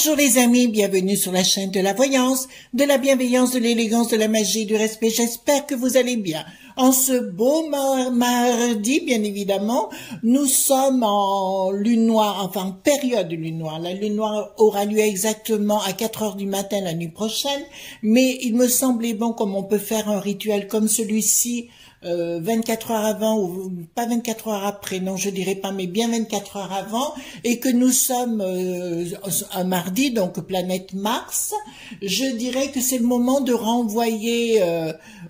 Bonjour les amis, bienvenue sur la chaîne de la voyance, de la bienveillance, de l'élégance, de la magie, du respect. J'espère que vous allez bien. En ce beau mardi, bien évidemment, nous sommes en lune noire, enfin période de lune noire. La lune noire aura lieu exactement à 4 heures du matin la nuit prochaine, mais il me semblait bon, comme on peut faire un rituel comme celui-ci, 24 heures avant ou pas 24 heures après, non je dirais pas, mais bien 24 heures avant, et que nous sommes un mardi, donc planète Mars, je dirais que c'est le moment de renvoyer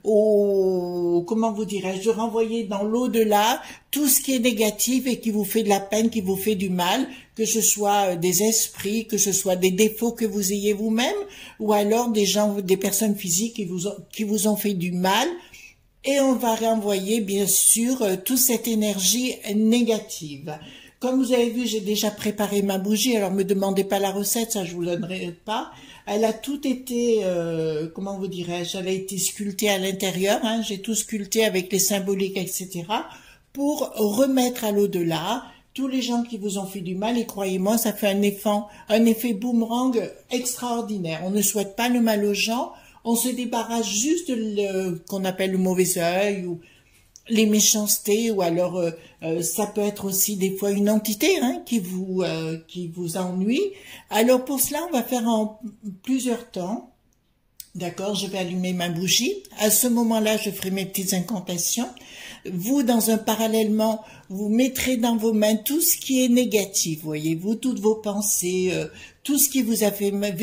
comment vous dirais-je, de renvoyer dans l'au-delà tout ce qui est négatif et qui vous fait de la peine, qui vous fait du mal, que ce soit des esprits, que ce soit des défauts que vous ayez vous-même, ou alors des gens, des personnes physiques qui vous ont fait du mal. Et on va renvoyer, bien sûr, toute cette énergie négative. Comme vous avez vu, j'ai déjà préparé ma bougie. Alors, me demandez pas la recette, ça je vous donnerai pas. Elle a tout été, comment vous dirais-je, elle a été sculptée à l'intérieur. Hein, j'ai tout sculpté avec les symboliques, etc. pour remettre à l'au-delà tous les gens qui vous ont fait du mal. Et croyez-moi, ça fait un effet boomerang extraordinaire. On ne souhaite pas le mal aux gens. On se débarrasse juste de qu'on appelle le mauvais œil ou les méchancetés, ou alors ça peut être aussi des fois une entité qui vous ennuie. Alors pour cela, on va faire en plusieurs temps. D'accord, je vais allumer ma bougie. À ce moment-là, je ferai mes petites incantations. Vous, parallèlement, vous mettrez dans vos mains tout ce qui est négatif, voyez-vous, toutes vos pensées, tout ce qui vous a fait mal,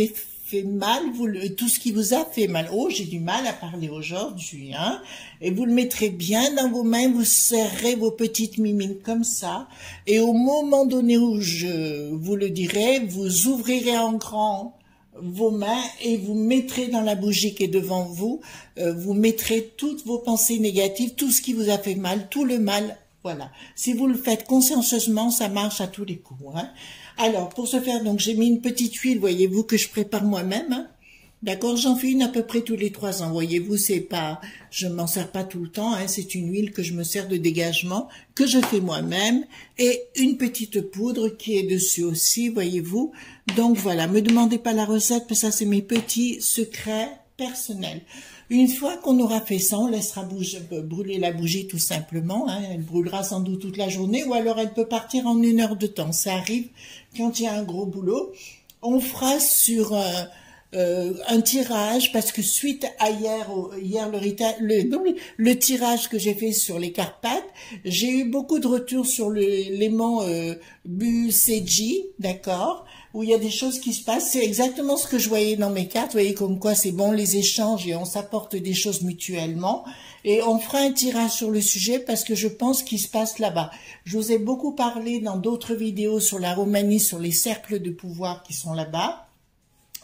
tout ce qui vous a fait mal. Oh, j'ai du mal à parler aujourd'hui, hein. Et vous le mettrez bien dans vos mains, vous serrez vos petites mimines comme ça. Et au moment donné où je vous le dirai, vous ouvrirez en grand vos mains et vous mettrez dans la bougie qui est devant vous, vous mettrez toutes vos pensées négatives, tout ce qui vous a fait mal, tout le mal. Voilà. Si vous le faites consciencieusement, ça marche à tous les coups, hein. Alors, pour ce faire, donc, j'ai mis une petite huile, voyez-vous, que je prépare moi-même, hein. D'accord, j'en fais une à peu près tous les 3 ans, voyez-vous, c'est pas, je m'en sers pas tout le temps, hein, c'est une huile que je me sers de dégagement, que je fais moi-même, et une petite poudre qui est dessus aussi, voyez-vous. Donc voilà, me demandez pas la recette, parce que ça c'est mes petits secrets personnels. Une fois qu'on aura fait ça, on laissera brûler la bougie tout simplement, hein. Elle brûlera sans doute toute la journée, ou alors elle peut partir en 1 heure de temps, ça arrive quand il y a un gros boulot. On fera sur un tirage, parce que suite à hier le tirage que j'ai fait sur les Carpates, j'ai eu beaucoup de retours sur l'aimant Buseji, d'accord, où il y a des choses qui se passent. C'est exactement ce que je voyais dans mes cartes, vous voyez comme quoi c'est bon les échanges et on s'apporte des choses mutuellement. Et on fera un tirage sur le sujet parce que je pense qu'il se passe là-bas. Je vous ai beaucoup parlé dans d'autres vidéos sur la Roumanie, sur les cercles de pouvoir qui sont là-bas.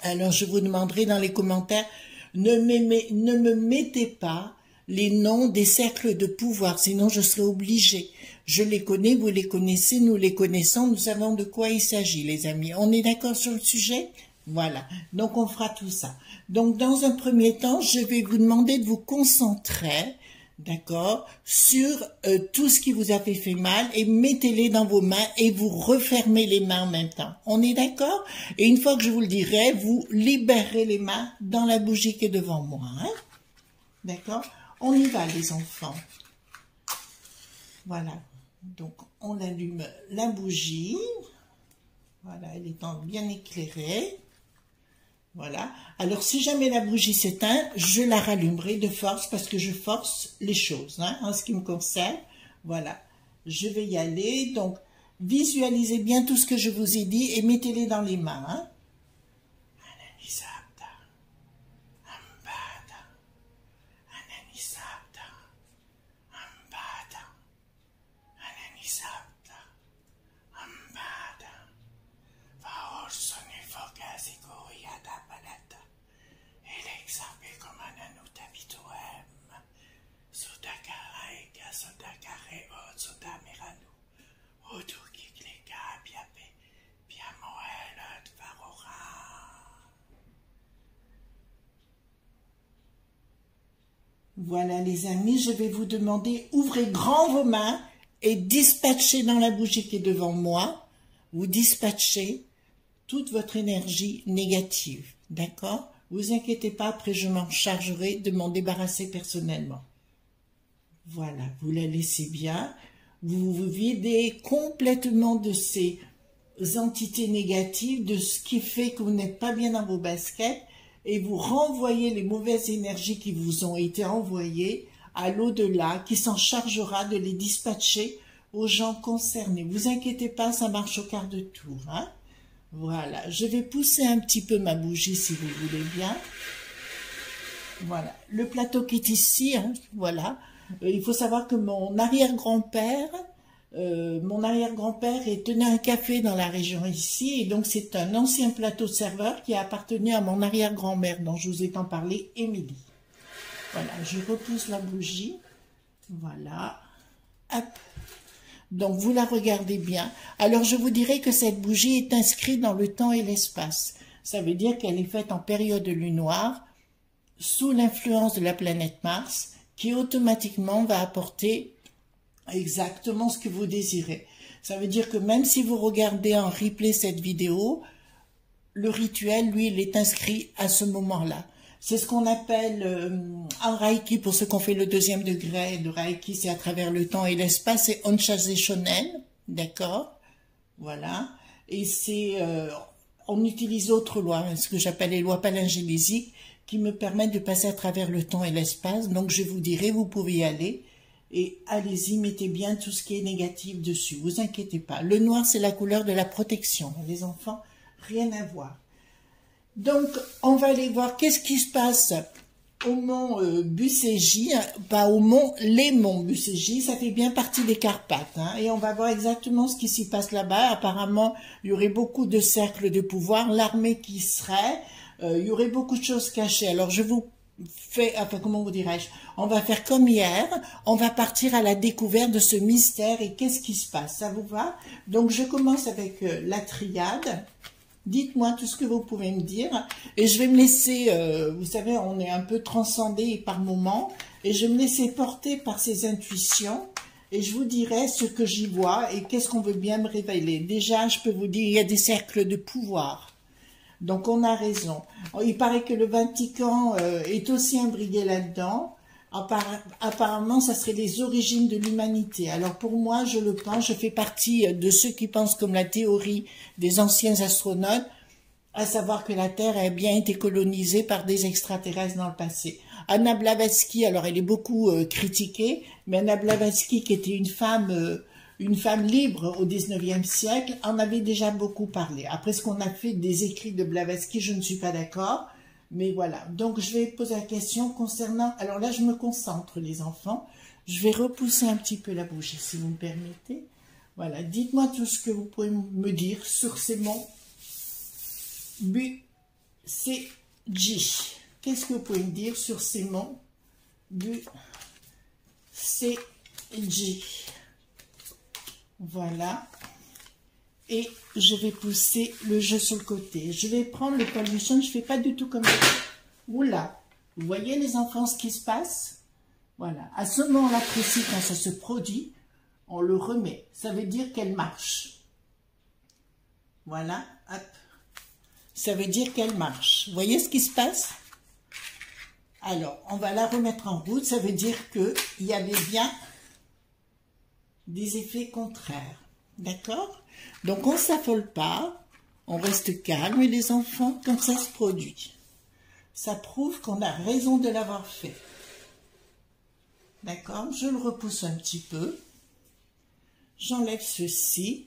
Alors, je vous demanderai dans les commentaires, ne me mettez pas les noms des cercles de pouvoir, sinon je serai obligée. Je les connais, vous les connaissez, nous les connaissons, nous savons de quoi il s'agit, les amis. On est d'accord sur le sujet? Voilà, donc on fera tout ça. Donc, dans un premier temps, je vais vous demander de vous concentrer, d'accord, sur tout ce qui vous a fait mal, et mettez-les dans vos mains et vous refermez les mains en même temps. On est d'accord? Et une fois que je vous le dirai, vous libérez les mains dans la bougie qui est devant moi. Hein? D'accord? On y va, les enfants. Voilà. Donc, on allume la bougie. Voilà, elle est bien éclairée. Voilà. Alors, si jamais la bougie s'éteint, je la rallumerai de force parce que je force les choses, hein, en ce qui me concerne. Voilà. Je vais y aller. Donc, visualisez bien tout ce que je vous ai dit et mettez-les dans les mains. Hein. Voilà les amis, je vais vous demander, ouvrez grand vos mains et dispatchez dans la bougie qui est devant moi, vous dispatchez toute votre énergie négative. D'accord? Vous inquiétez pas, après je m'en chargerai de m'en débarrasser personnellement. Voilà, vous la laissez bien. Vous vous videz complètement de ces entités négatives, de ce qui fait que vous n'êtes pas bien dans vos baskets, et vous renvoyez les mauvaises énergies qui vous ont été envoyées à l'au-delà, qui s'en chargera de les dispatcher aux gens concernés. Vous inquiétez pas, ça marche au quart de tour. Hein? Voilà, je vais pousser un petit peu ma bougie si vous voulez bien. Voilà, le plateau qui est ici, hein, voilà. Il faut savoir que mon arrière-grand-père tenait un café dans la région ici, et donc c'est un ancien plateau de serveur qui a appartenu à mon arrière-grand-mère, dont je vous ai tant parlé, Émilie. Voilà, je repousse la bougie, voilà, hop. Donc vous la regardez bien. Alors je vous dirais que cette bougie est inscrite dans le temps et l'espace. Ça veut dire qu'elle est faite en période de lune noire, sous l'influence de la planète Mars, qui automatiquement va apporter exactement ce que vous désirez. Ça veut dire que même si vous regardez en replay cette vidéo, le rituel, lui, il est inscrit à ce moment-là. C'est ce qu'on appelle en Reiki, pour ceux qui ont fait le 2e degré de Reiki, c'est à travers le temps et l'espace, c'est Onshaze Shonen, d'accord? Voilà. Et c'est, on utilise d'autres lois, ce que j'appelle les lois palingénésiques, qui me permettent de passer à travers le temps et l'espace. Donc je vous dirai, vous pouvez y aller. Et allez-y, mettez bien tout ce qui est négatif dessus, vous inquiétez pas. Le noir, c'est la couleur de la protection. Les enfants, rien à voir. Donc, on va aller voir qu'est-ce qui se passe au mont Bucégy, pas au mont, les monts Bucégy, ça fait bien partie des Carpates. Hein, et on va voir exactement ce qui s'y passe là-bas. Apparemment, il y aurait beaucoup de cercles de pouvoir, l'armée qui serait, il y aurait beaucoup de choses cachées. Alors, je vous fais, enfin, comment vous dirais-je, on va faire comme hier, on va partir à la découverte de ce mystère et qu'est-ce qui se passe. Ça vous va? Donc, je commence avec la triade. Dites-moi tout ce que vous pouvez me dire et je vais me laisser, vous savez, on est un peu transcendé par moments et je vais me laisser porter par ces intuitions et je vous dirai ce que j'y vois et qu'est-ce qu'on veut bien me révéler. Déjà, je peux vous dire, il y a des cercles de pouvoir. Donc, on a raison. Il paraît que le Vatican est aussi imbriqué là-dedans. Apparemment, ça serait les origines de l'humanité. Alors pour moi, je le pense, je fais partie de ceux qui pensent comme la théorie des anciens astronautes, à savoir que la Terre a bien été colonisée par des extraterrestres dans le passé. Anna Blavatsky, alors elle est beaucoup critiquée, mais Anna Blavatsky, qui était une femme libre au 19e siècle, en avait déjà beaucoup parlé. Après ce qu'on a fait des écrits de Blavatsky, je ne suis pas d'accord. Mais voilà, donc je vais poser la question concernant... Alors là, je me concentre, les enfants. Je vais repousser un petit peu la bougie, si vous me permettez. Voilà, dites-moi tout ce que vous pouvez me dire sur ces monts Bucégy. Qu'est-ce que vous pouvez me dire sur ces monts Bucégy? Voilà. Et je vais pousser le jeu sur le côté. Je vais prendre le pollution, je ne fais pas du tout comme ça. Oula, vous voyez les enfants ce qui se passe? Voilà, à ce moment-là précis, quand ça se produit, on le remet. Ça veut dire qu'elle marche. Voilà, hop. Ça veut dire qu'elle marche. Vous voyez ce qui se passe? Alors, on va la remettre en route. Ça veut dire qu'il y avait bien des effets contraires. D'accord? Donc, on ne s'affole pas, on reste calme, les enfants, quand ça se produit. Ça prouve qu'on a raison de l'avoir fait. D'accord? Je le repousse un petit peu. J'enlève ceci.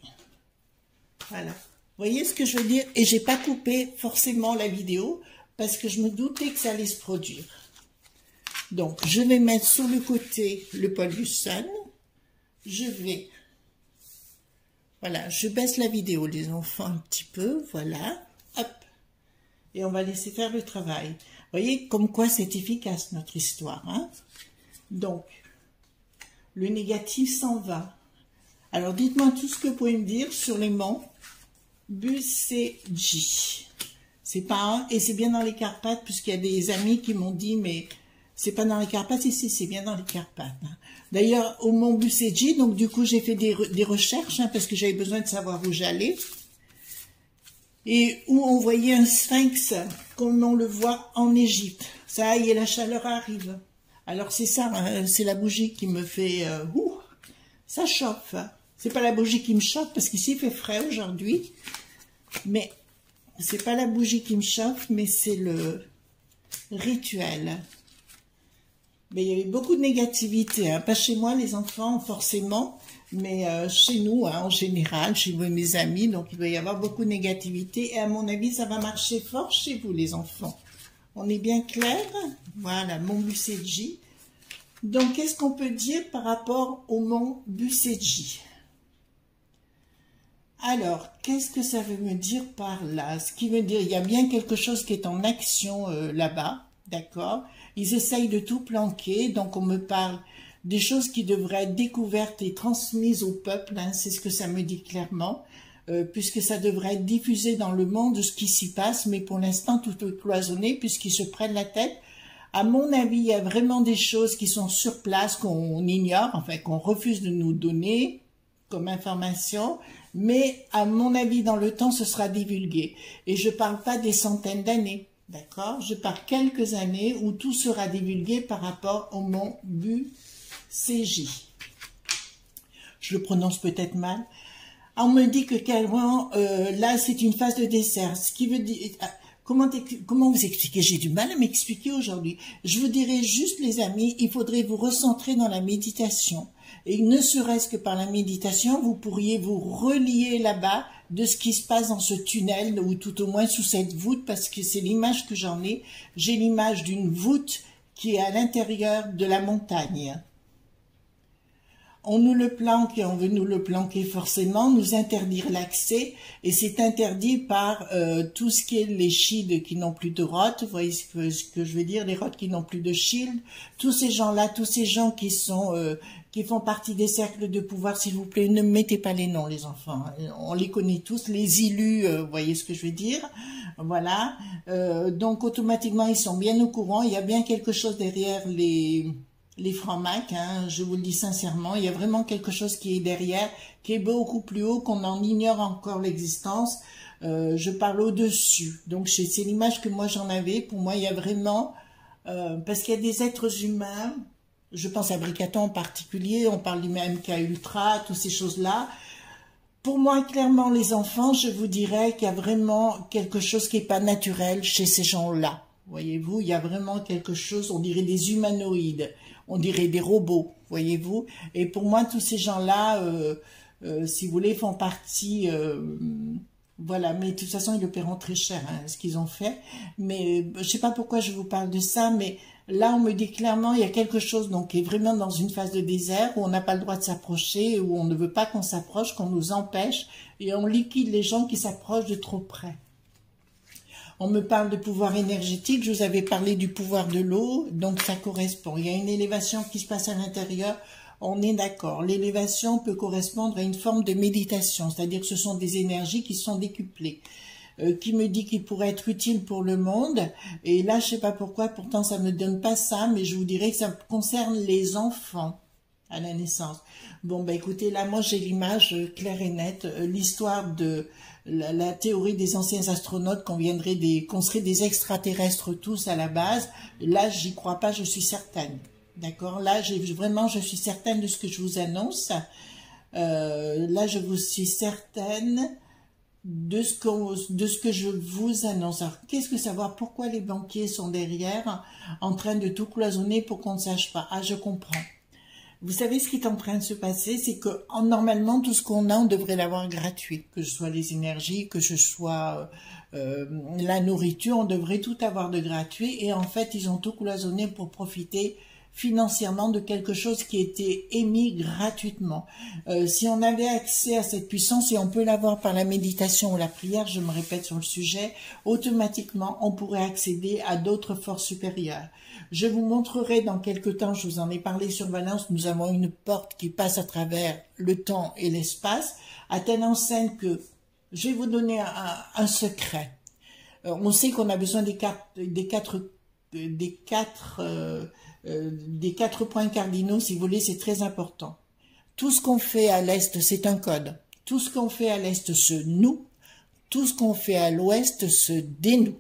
Voilà. Vous voyez ce que je veux dire? Et je n'ai pas coupé forcément la vidéo parce que je me doutais que ça allait se produire. Donc, je vais mettre sur le côté le pollution. Je vais... Voilà, je baisse la vidéo, les enfants, un petit peu, voilà, hop, et on va laisser faire le travail. Vous voyez, comme quoi c'est efficace, notre histoire, hein? Donc, le négatif s'en va. Alors, dites-moi tout ce que vous pouvez me dire sur les monts Bucégy. C'est pas un, et c'est bien dans les Carpates, puisqu'il y a des amis qui m'ont dit, mais c'est pas dans les Carpates, ici, c'est bien dans les Carpates, hein. D'ailleurs, au mont Bucégy, donc du coup, j'ai fait des recherches, hein, parce que j'avais besoin de savoir où j'allais. et où on voyait un sphinx comme on le voit en Égypte. Ça y est, la chaleur arrive. Alors c'est ça, hein, c'est la bougie qui me fait... ça chauffe. Hein. C'est pas la bougie qui me chauffe parce qu'ici il fait frais aujourd'hui. Mais c'est pas la bougie qui me chauffe, mais c'est le rituel. Mais il y avait beaucoup de négativité, hein. Pas chez moi les enfants forcément, mais chez nous hein, en général, chez vous et mes amis, donc il va y avoir beaucoup de négativité et à mon avis ça va marcher fort chez vous les enfants. On est bien clair? Voilà, Mont Buseji. Donc qu'est-ce qu'on peut dire par rapport au Mont Buseji? Alors, qu'est-ce que ça veut me dire par là? Ce qui veut dire, il y a bien quelque chose qui est en action là-bas, d'accord? Ils essayent de tout planquer, donc on me parle des choses qui devraient être découvertes et transmises au peuple, hein, c'est ce que ça me dit clairement, puisque ça devrait être diffusé dans le monde de ce qui s'y passe, mais pour l'instant tout est cloisonné puisqu'ils se prennent la tête. À mon avis, il y a vraiment des choses qui sont sur place qu'on ignore, enfin qu'on refuse de nous donner comme information, mais à mon avis, dans le temps, ce sera divulgué. Et je ne parle pas des centaines d'années, d'accord? Je parle quelques années où tout sera divulgué par rapport au Mont Buseji. Je le prononce peut-être mal. On me dit que carrément, là, c'est une phase de dessert, ce qui veut dire... Comment vous expliquer? J'ai du mal à m'expliquer aujourd'hui. Je vous dirais juste, les amis, il faudrait vous recentrer dans la méditation. Et ne serait-ce que par la méditation, vous pourriez vous relier là-bas de ce qui se passe dans ce tunnel, ou tout au moins sous cette voûte, parce que c'est l'image que j'en ai. J'ai l'image d'une voûte qui est à l'intérieur de la montagne. On nous le planque et on veut nous le planquer forcément, nous interdire l'accès, et c'est interdit par tout ce qui est les shields qui n'ont plus de rotes, vous voyez ce que je veux dire, les rotes qui n'ont plus de shield, tous ces gens-là, tous ces gens qui font partie des cercles de pouvoir, s'il vous plaît, ne mettez pas les noms les enfants, on les connaît tous, les illus, vous voyez ce que je veux dire, voilà, donc automatiquement ils sont bien au courant, il y a bien quelque chose derrière les francs-macs, hein, je vous le dis sincèrement, il y a vraiment quelque chose qui est derrière, qui est beaucoup plus haut, qu'on en ignore encore l'existence. Je parle au-dessus. Donc c'est l'image que moi j'en avais. Pour moi, il y a vraiment... parce qu'il y a des êtres humains, je pense à Bricaton en particulier, on parle du MK Ultra, toutes ces choses-là. Pour moi, clairement, les enfants, je vous dirais qu'il y a vraiment quelque chose qui n'est pas naturel chez ces gens-là. Voyez-vous, il y a vraiment quelque chose, on dirait des humanoïdes, on dirait des robots, voyez-vous. Et pour moi, tous ces gens-là, si vous voulez, font partie... voilà, mais de toute façon, ils le paieront très cher, hein, ce qu'ils ont fait. Mais je ne sais pas pourquoi je vous parle de ça, mais là, on me dit clairement, il y a quelque chose donc, qui est vraiment dans une phase de désert, où on n'a pas le droit de s'approcher, où on ne veut pas qu'on s'approche, qu'on nous empêche, et on liquide les gens qui s'approchent de trop près. On me parle de pouvoir énergétique, je vous avais parlé du pouvoir de l'eau, donc ça correspond. Il y a une élévation qui se passe à l'intérieur, on est d'accord. L'élévation peut correspondre à une forme de méditation, c'est-à-dire que ce sont des énergies qui sont décuplées, qui me dit qu'il pourrait être utile pour le monde. Et là, je ne sais pas pourquoi, pourtant ça ne me donne pas ça, mais je vous dirais que ça concerne les enfants à la naissance. Bon, bah écoutez, là, moi j'ai l'image claire et nette, l'histoire de... La théorie des anciens astronautes qu'on serait des extraterrestres tous à la base, là j'y crois pas, je suis certaine, d'accord, là vraiment je suis certaine de ce que je vous annonce, là je vous suis certaine de ce que je vous annonce. Alors qu'est-ce que savoir, pourquoi les banquiers sont derrière en train de tout cloisonner pour qu'on ne sache pas? Ah, je comprends. Vous savez ce qui est en train de se passer, c'est que normalement tout ce qu'on a, on devrait l'avoir gratuit, que ce soit les énergies, que ce soit la nourriture, on devrait tout avoir de gratuit. Et en fait, ils ont tout cloisonné pour profiter financièrement de quelque chose qui était émis gratuitement. Si on avait accès à cette puissance, et on peut l'avoir par la méditation ou la prière, je me répète sur le sujet, automatiquement on pourrait accéder à d'autres forces supérieures. Je vous montrerai dans quelques temps, je vous en ai parlé sur Valence, nous avons une porte qui passe à travers le temps et l'espace, à telle enseigne que je vais vous donner un secret. On sait qu'on a besoin des quatre points cardinaux, si vous voulez, c'est très important. Tout ce qu'on fait à l'Est, c'est un code. Tout ce qu'on fait à l'Est se noue. tout ce qu'on fait à l'ouest se dénoue.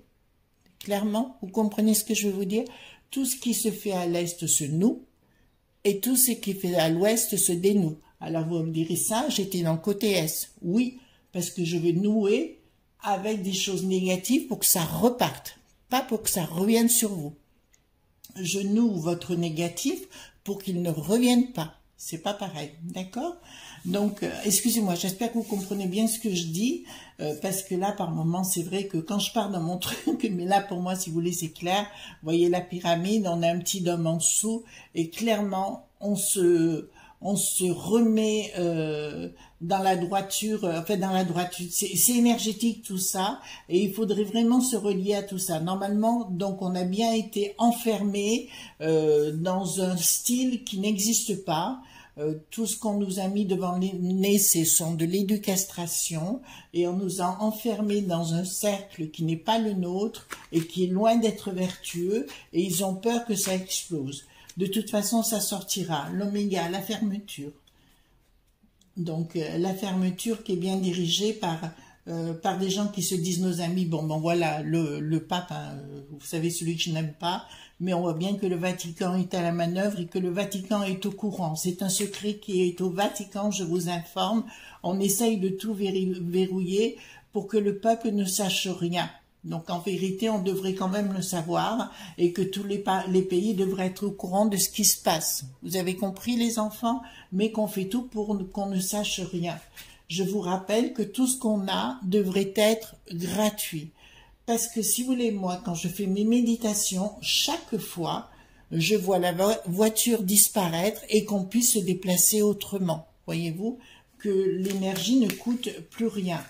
Clairement, vous comprenez ce que je veux vous dire? Tout ce qui se fait à l'est se noue, et tout ce qui fait à l'ouest se dénoue. Alors vous me direz ça, j'étais dans le côté est. Oui, parce que je veux nouer avec des choses négatives pour que ça reparte, pas pour que ça revienne sur vous. Je noue votre négatif pour qu'il ne revienne pas. C'est pas pareil, d'accord? Donc, excusez-moi, j'espère que vous comprenez bien ce que je dis, parce que là, par moment, c'est vrai que quand je pars dans mon truc, mais là, pour moi, si vous voulez, c'est clair. Vous voyez la pyramide, on a un petit dôme en dessous, et clairement, on se remet dans la droiture, dans la droiture, c'est énergétique tout ça, et il faudrait vraiment se relier à tout ça. Normalement, donc on a bien été enfermé dans un style qui n'existe pas. Tout ce qu'on nous a mis devant le nez, ce sont de l'éducastration, et on nous a enfermés dans un cercle qui n'est pas le nôtre et qui est loin d'être vertueux, et ils ont peur que ça explose. De toute façon, ça sortira. L'oméga, la fermeture. Donc, la fermeture qui est bien dirigée par des gens qui se disent nos amis. Bon, voilà, le pape, hein, vous savez, celui que je n'aime pas, mais on voit bien que le Vatican est à la manœuvre et que le Vatican est au courant. C'est un secret qui est au Vatican, je vous informe. On essaye de tout verrouiller pour que le peuple ne sache rien. Donc en vérité, on devrait quand même le savoir et que tous les pays devraient être au courant de ce qui se passe. Vous avez compris les enfants? Mais qu'on fait tout pour qu'on ne sache rien. Je vous rappelle que tout ce qu'on a devrait être gratuit. Parce que si vous voulez, moi, quand je fais mes méditations, chaque fois, je vois la voiture disparaître et qu'on puisse se déplacer autrement. Voyez-vous que l'énergie ne coûte plus rien.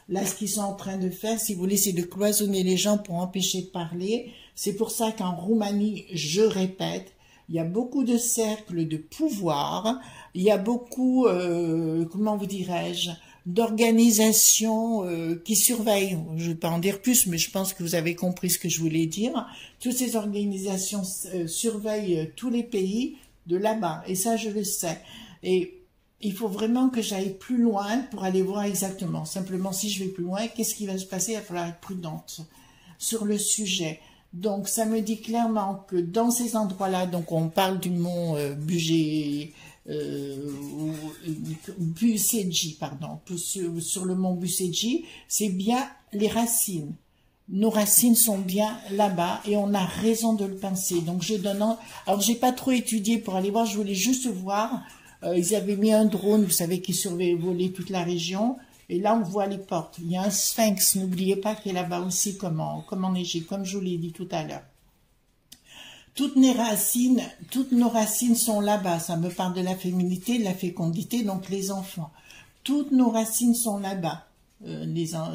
Là, ce qu'ils sont en train de faire, si vous voulez, c'est de cloisonner les gens pour empêcher de parler. C'est pour ça qu'en Roumanie, je répète, il y a beaucoup de cercles de pouvoir, il y a beaucoup, comment vous dirais-je, d'organisations qui surveillent. Je ne vais pas en dire plus, mais je pense que vous avez compris ce que je voulais dire. Toutes ces organisations surveillent tous les pays de là-bas, et ça, je le sais. Et il faut vraiment que j'aille plus loin pour aller voir exactement. Simplement, si je vais plus loin, qu'est-ce qui va se passer? Il va falloir être prudente sur le sujet. Donc, ça me dit clairement que dans ces endroits-là, donc on parle du mont Bucegi, pardon, sur le mont Bucegi, c'est bien les racines. Nos racines sont bien là-bas et on a raison de le penser. Donc, alors, j'ai pas trop étudié pour aller voir, je voulais juste voir. Ils avaient mis un drone, vous savez, qui survolait toute la région. Et là, on voit les portes. Il y a un sphinx, n'oubliez pas, qui est là-bas aussi, comme en Égypte, comme je vous l'ai dit tout à l'heure. Toutes nos racines sont là-bas. Ça me parle de la féminité, de la fécondité, donc les enfants. Toutes nos racines sont là-bas.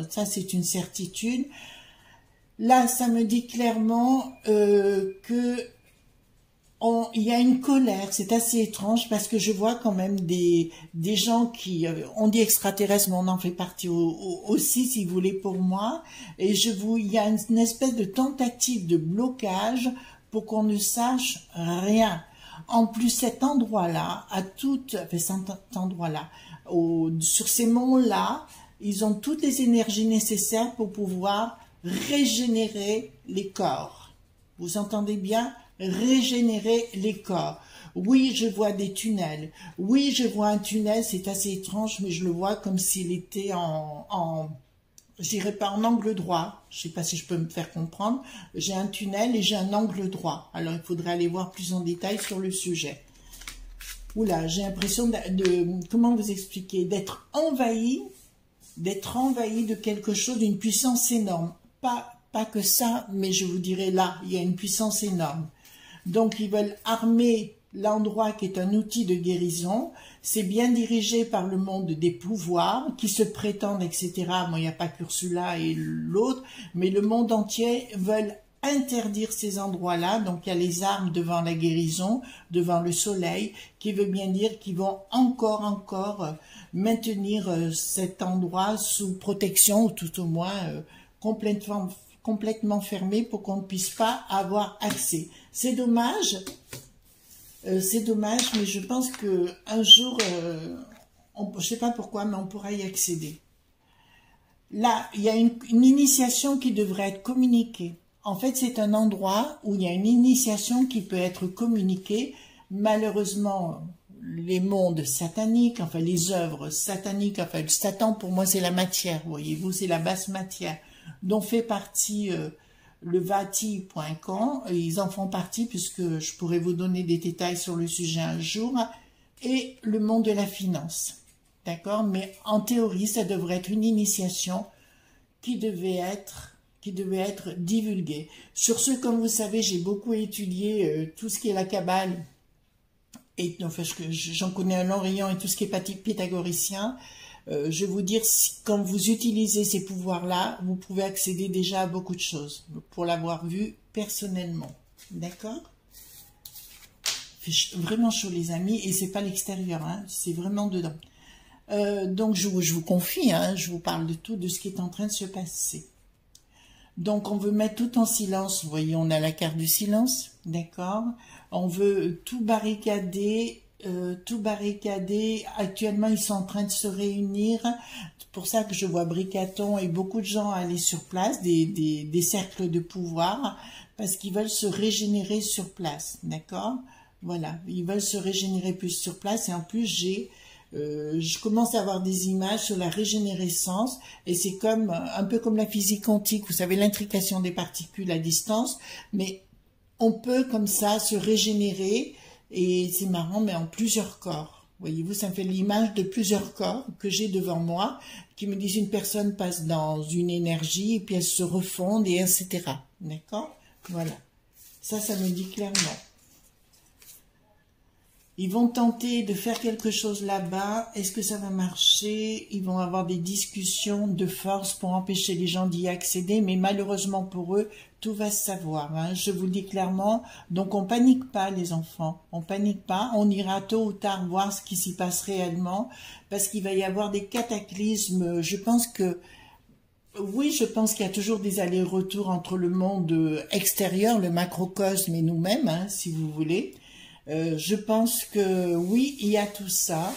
Ça, c'est une certitude. Là, ça me dit clairement que il y a une colère, c'est assez étrange parce que je vois quand même des gens qui, on dit extraterrestres, mais on en fait partie aussi, si vous voulez, pour moi. Et il y a une espèce de tentative de blocage pour qu'on ne sache rien. En plus, cet endroit-là, sur ces monts-là, ils ont toutes les énergies nécessaires pour pouvoir régénérer les corps. Vous entendez bien? Régénérer les corps. Oui, je vois des tunnels. Oui, je vois un tunnel, c'est assez étrange, mais je le vois comme s'il était je dirais pas en angle droit. Je sais pas si je peux me faire comprendre. J'ai un tunnel et j'ai un angle droit. Alors, il faudrait aller voir plus en détail sur le sujet. Oula, j'ai l'impression comment vous expliquer, d'être envahi de quelque chose, d'une puissance énorme. Pas que ça, mais je vous dirais là, il y a une puissance énorme. Donc, ils veulent armer l'endroit qui est un outil de guérison. C'est bien dirigé par le monde des pouvoirs qui se prétendent, etc. Bon, il n'y a pas qu'Ursula et l'autre, mais le monde entier veulent interdire ces endroits-là. Donc, il y a les armes devant la guérison, devant le soleil, qui veut bien dire qu'ils vont encore maintenir cet endroit sous protection, ou tout au moins complètement fermé pour qu'on ne puisse pas avoir accès. C'est dommage, mais je pense qu'un jour, je ne sais pas pourquoi, mais on pourra y accéder. Là, il y a une initiation qui devrait être communiquée. En fait, c'est un endroit où il y a une initiation qui peut être communiquée. Malheureusement, les mondes sataniques, enfin les œuvres sataniques, enfin le Satan pour moi c'est la matière, voyez-vous, c'est la basse matière, dont fait partie le Vati.com, ils en font partie puisque je pourrais vous donner des détails sur le sujet un jour, et le monde de la finance, d'accord, mais en théorie ça devrait être une initiation qui devait être divulguée. Sur ce, comme vous savez, j'ai beaucoup étudié tout ce qui est la Kabbale, et enfin, j'en connais un long rayon et tout ce qui est pythagoricien. Je vais vous dire, quand vous utilisez ces pouvoirs-là, vous pouvez accéder déjà à beaucoup de choses, pour l'avoir vu personnellement. D'accord? Fait vraiment chaud, les amis, et c'est pas l'extérieur, hein, c'est vraiment dedans. Donc, je vous confie, hein, je vous parle de tout, de ce qui est en train de se passer. Donc, on veut mettre tout en silence. Vous voyez, on a la carte du silence, d'accord? On veut tout barricader, Actuellement, ils sont en train de se réunir. C'est pour ça que je vois Bricaton et beaucoup de gens aller sur place, des cercles de pouvoir, parce qu'ils veulent se régénérer sur place, d'accord? Voilà, ils veulent se régénérer plus sur place. Et en plus, je commence à avoir des images sur la régénérescence, et c'est comme un peu comme la physique quantique, vous savez, l'intrication des particules à distance, mais on peut comme ça se régénérer, et c'est marrant, mais en plusieurs corps. Voyez-vous, ça me fait l'image de plusieurs corps que j'ai devant moi, qui me disent une personne passe dans une énergie, et puis elle se refonde, et etc. D'accord? Voilà. Ça me dit clairement. Ils vont tenter de faire quelque chose là-bas. Est-ce que ça va marcher? Ils vont avoir des discussions de force pour empêcher les gens d'y accéder. Mais malheureusement pour eux, tout va se savoir. Hein. Je vous le dis clairement. Donc on panique pas, les enfants. On panique pas. On ira tôt ou tard voir ce qui s'y passe réellement. Parce qu'il va y avoir des cataclysmes. Je pense qu'il y a toujours des allers-retours entre le monde extérieur, le macrocosme et nous-mêmes, hein, si vous voulez. Je pense que oui, il y a tout ça,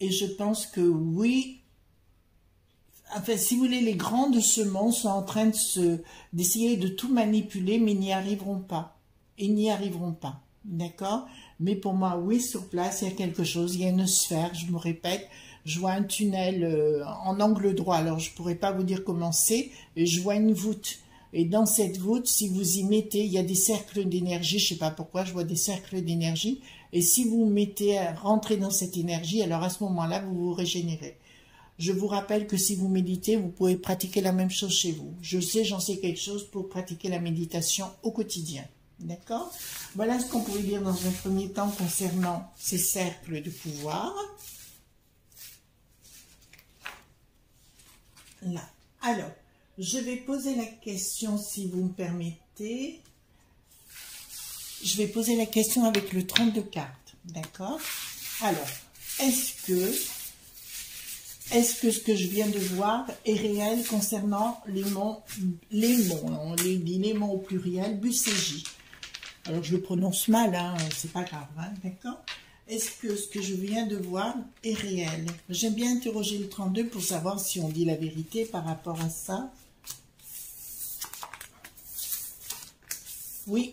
et je pense que oui, enfin, si vous voulez, les grands de ce monde sont en train d'essayer de tout manipuler, mais ils n'y arriveront pas. Ils n'y arriveront pas, d'accord? Mais pour moi, oui, sur place, il y a quelque chose, il y a une sphère, je me répète, je vois un tunnel en angle droit, alors je pourrais pas vous dire comment c'est, et je vois une voûte. Et dans cette voûte, si vous y mettez, il y a des cercles d'énergie, je sais pas pourquoi, je vois des cercles d'énergie, et si vous mettez à rentrer dans cette énergie, alors à ce moment-là, vous vous régénérez. Je vous rappelle que si vous méditez, vous pouvez pratiquer la même chose chez vous. J'en sais quelque chose pour pratiquer la méditation au quotidien. D'accord? Voilà ce qu'on pouvait dire dans un premier temps concernant ces cercles de pouvoir. Là. Alors, je vais poser la question, si vous me permettez. Je vais poser la question avec le 32 cartes, d'accord? Alors, est-ce que ce que je viens de voir est réel concernant les mots, on dit les mots au pluriel, BUCJ. Alors, je le prononce mal, hein, c'est pas grave, hein, d'accord? Est-ce que ce que je viens de voir est réel? J'aime bien interroger le 32 pour savoir si on dit la vérité par rapport à ça. Oui,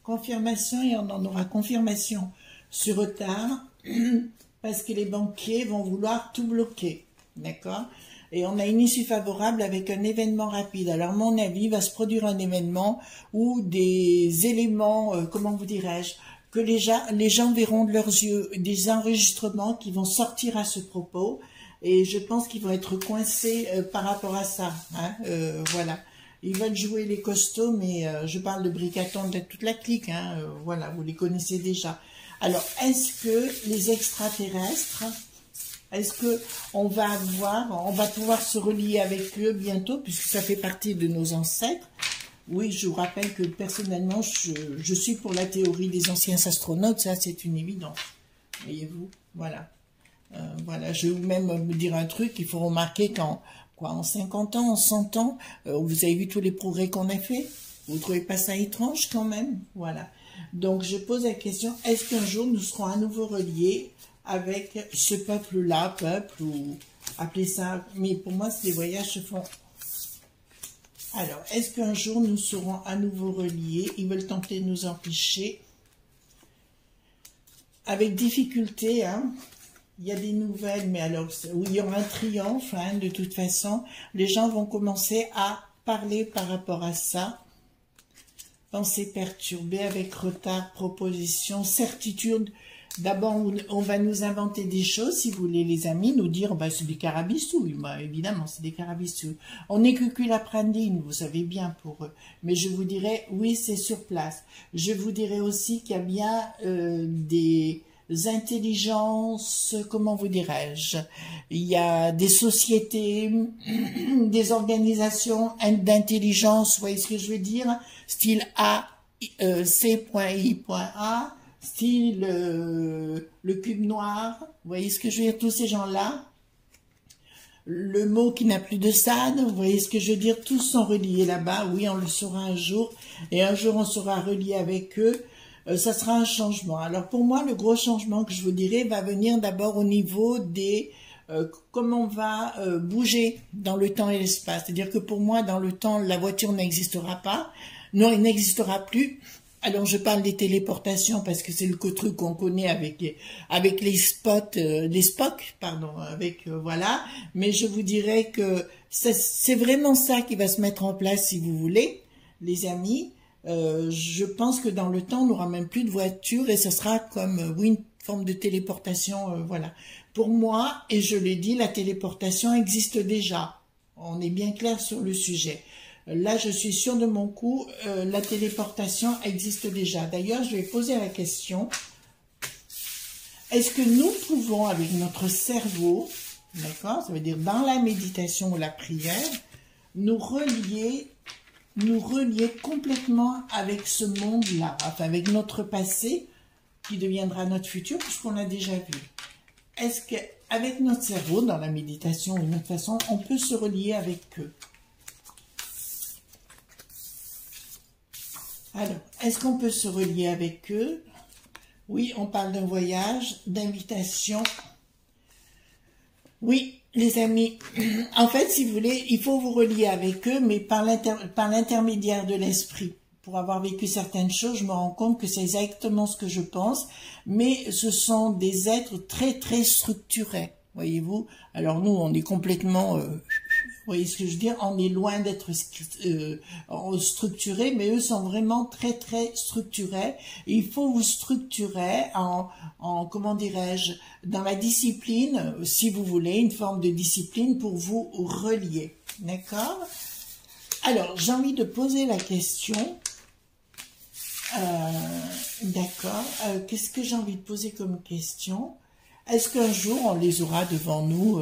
confirmation, et on en aura confirmation sur retard, parce que les banquiers vont vouloir tout bloquer, d'accord? Et on a une issue favorable avec un événement rapide. Alors, à mon avis, il va se produire un événement où des éléments, comment vous dirais-je, que les gens verront de leurs yeux, des enregistrements qui vont sortir à ce propos, et je pense qu'ils vont être coincés par rapport à ça, hein, voilà. Ils veulent jouer les costauds, mais je parle de Bricaton, de toute la clique, hein, voilà, vous les connaissez déjà. Alors, est-ce que les extraterrestres, est-ce que on va pouvoir se relier avec eux bientôt, puisque ça fait partie de nos ancêtres? Oui, je vous rappelle que personnellement, je suis pour la théorie des anciens astronautes, ça c'est une évidence. Voyez-vous, voilà. Voilà, je vais même me dire un truc, il faut remarquer en 50 ans, en 100 ans, vous avez vu tous les progrès qu'on a fait? Vous ne trouvez pas ça étrange quand même? Voilà. Donc, je pose la question, est-ce qu'un jour nous serons à nouveau reliés avec ce peuple-là, appeler ça, mais pour moi, les voyages se font. Alors, est-ce qu'un jour nous serons à nouveau reliés? Ils veulent tenter de nous empêcher. Avec difficulté, hein. Il y a des nouvelles, mais alors, où il y aura un triomphe, hein, de toute façon. Les gens vont commencer à parler par rapport à ça. Pensée perturbée avec retard, proposition, certitude. D'abord, on va nous inventer des choses, si vous voulez, les amis, nous dire, bah, c'est des carabistouilles. Bah, évidemment, c'est des carabistouilles. On est cuculaprandine, vous savez bien pour eux. Mais je vous dirais, oui, c'est sur place. Je vous dirais aussi qu'il y a bien des intelligences, comment vous dirais-je, il y a des sociétés, des organisations d'intelligence, vous voyez ce que je veux dire, style A, C.I.A, style le cube noir, vous voyez ce que je veux dire, tous ces gens-là, le mot qui n'a plus de sade, vous voyez ce que je veux dire, tous sont reliés là-bas, oui, on le saura un jour, et un jour on sera relié avec eux. Ça sera un changement. Alors pour moi, le gros changement que je vous dirais va venir d'abord au niveau des comment on va bouger dans le temps et l'espace. C'est-à-dire que pour moi, dans le temps, la voiture n'existera pas. Non, elle n'existera plus. Alors je parle des téléportations parce que c'est le truc qu'on connaît avec les spots, les Spock, pardon, avec voilà. Mais je vous dirais que c'est vraiment ça qui va se mettre en place, si vous voulez, les amis. Je pense que dans le temps, on n'aura même plus de voiture et ce sera comme, oui, une forme de téléportation, voilà. Pour moi, et je l'ai dit, la téléportation existe déjà. On est bien clair sur le sujet. Là, je suis sûre de mon coup, la téléportation existe déjà. D'ailleurs, je vais poser la question, est-ce que nous pouvons, avec notre cerveau, d'accord, ça veut dire dans la méditation ou la prière, nous relier complètement avec ce monde-là, enfin avec notre passé qui deviendra notre futur, puisqu'on l'a déjà vu. Est-ce qu'avec notre cerveau, dans la méditation ou d'une autre façon, on peut se relier avec eux? Alors, est-ce qu'on peut se relier avec eux? Oui, on parle d'un voyage, d'invitation. Oui, les amis, en fait, si vous voulez, il faut vous relier avec eux, mais par l'intermédiaire de l'esprit. Pour avoir vécu certaines choses, je me rends compte que c'est exactement ce que je pense, mais ce sont des êtres très, très structurés, voyez-vous. Alors nous, on est complètement... vous voyez ce que je veux dire? On est loin d'être structuré, mais eux sont vraiment très, très structurés. Il faut vous structurer en comment dirais-je, dans la discipline, si vous voulez, une forme de discipline pour vous relier. D'accord? Alors, j'ai envie de poser la question. D'accord. Qu'est-ce que j'ai envie de poser comme question? Est-ce qu'un jour, on les aura devant nous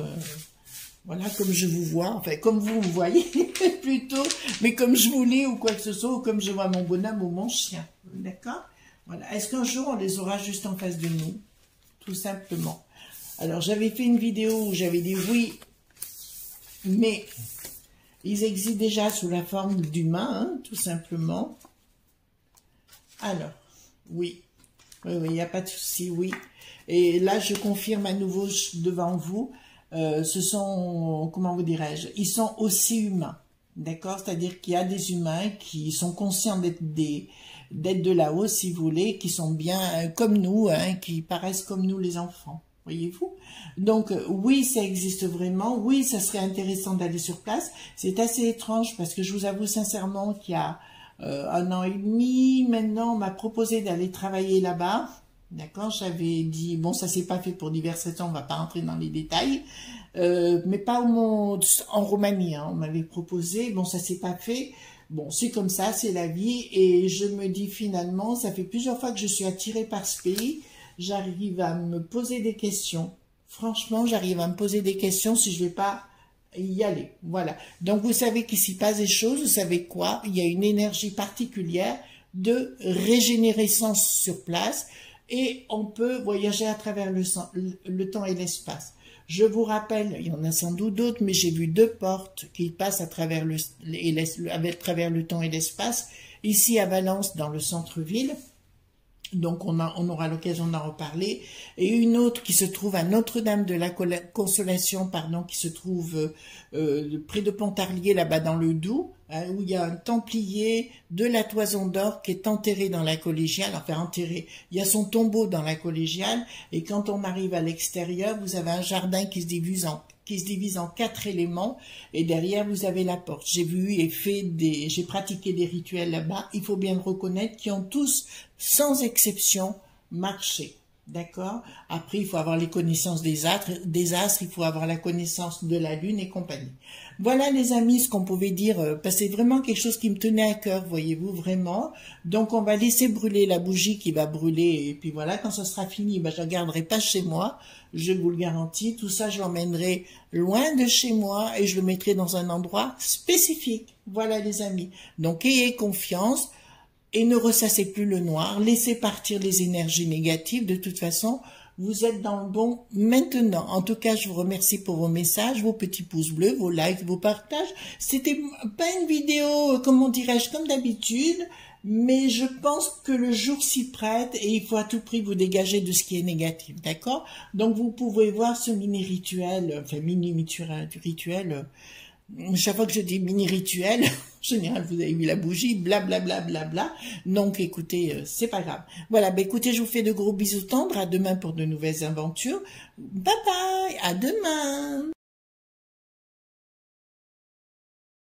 voilà, comme je vous vois, enfin, comme vous me voyez, plutôt, mais comme je vous lis ou quoi que ce soit, ou comme je vois mon bonhomme ou mon chien, d'accord? Voilà, est-ce qu'un jour, on les aura juste en face de nous? Tout simplement. Alors, j'avais fait une vidéo où j'avais dit oui, mais ils existent déjà sous la forme d'humains, hein, tout simplement. Alors, oui, oui, il n'y a pas de souci, oui. Et là, je confirme à nouveau devant vous, ce sont, comment vous dirais-je, ils sont aussi humains, d'accord? C'est-à-dire qu'il y a des humains qui sont conscients d'être de là-haut, si vous voulez, qui sont bien comme nous, hein, qui paraissent comme nous les enfants, voyez-vous? Donc, oui, ça existe vraiment, oui, ça serait intéressant d'aller sur place. C'est assez étrange parce que je vous avoue sincèrement qu'il y a 1 an et demi, maintenant, on m'a proposé d'aller travailler là-bas. D'accord, j'avais dit, bon, ça s'est pas fait pour diverses raisons, on va pas rentrer dans les détails, mais pas en Roumanie, hein, on m'avait proposé, bon, ça s'est pas fait, bon, c'est comme ça, c'est la vie, et je me dis finalement, ça fait plusieurs fois que je suis attirée par ce pays, j'arrive à me poser des questions, franchement, j'arrive à me poser des questions si je vais pas y aller, voilà. Donc, vous savez qu'il s'y passe des choses, vous savez quoi, il y a une énergie particulière de régénérescence sur place, et on peut voyager à travers le temps et l'espace. Je vous rappelle, il y en a sans doute d'autres, mais j'ai vu 2 portes qui passent à travers le temps et l'espace, ici à Valence, dans le centre-ville. Donc on aura l'occasion d'en reparler. Et une autre qui se trouve à Notre-Dame de la Consolation, pardon, qui se trouve près de Pontarlier, là-bas dans le Doubs, hein, où il y a un templier de la Toison d'Or qui est enterré dans la collégiale, enfin enterré, il y a son tombeau dans la collégiale, et quand on arrive à l'extérieur, vous avez un jardin qui se divise en 4 éléments, et derrière vous avez la porte. J'ai vu et j'ai pratiqué des rituels là-bas, il faut bien le reconnaître, qui ont tous, sans exception, marché. D'accord? Après, il faut avoir les connaissances des astres, il faut avoir la connaissance de la lune et compagnie. Voilà les amis, ce qu'on pouvait dire, parce que c'est vraiment quelque chose qui me tenait à cœur, voyez-vous, vraiment. Donc on va laisser brûler la bougie qui va brûler, et puis voilà, quand ça sera fini, ben, je ne la garderai pas chez moi, je vous le garantis. Tout ça, je l'emmènerai loin de chez moi et je le mettrai dans un endroit spécifique. Voilà les amis. Donc ayez confiance. Et ne ressassez plus le noir, laissez partir les énergies négatives. De toute façon, vous êtes dans le bon maintenant. En tout cas, je vous remercie pour vos messages, vos petits pouces bleus, vos likes, vos partages. C'était pas une vidéo, comment dirais-je, comme d'habitude, mais je pense que le jour s'y prête et il faut à tout prix vous dégager de ce qui est négatif, d'accord? Donc vous pouvez voir ce mini-rituel, enfin mini-rituel, chaque fois que je dis mini-rituel, en général, vous avez vu la bougie, blablabla, bla, bla, bla. Donc, écoutez, c'est pas grave. Voilà, ben écoutez, je vous fais de gros bisous tendres. À demain pour de nouvelles aventures. Bye bye, à demain.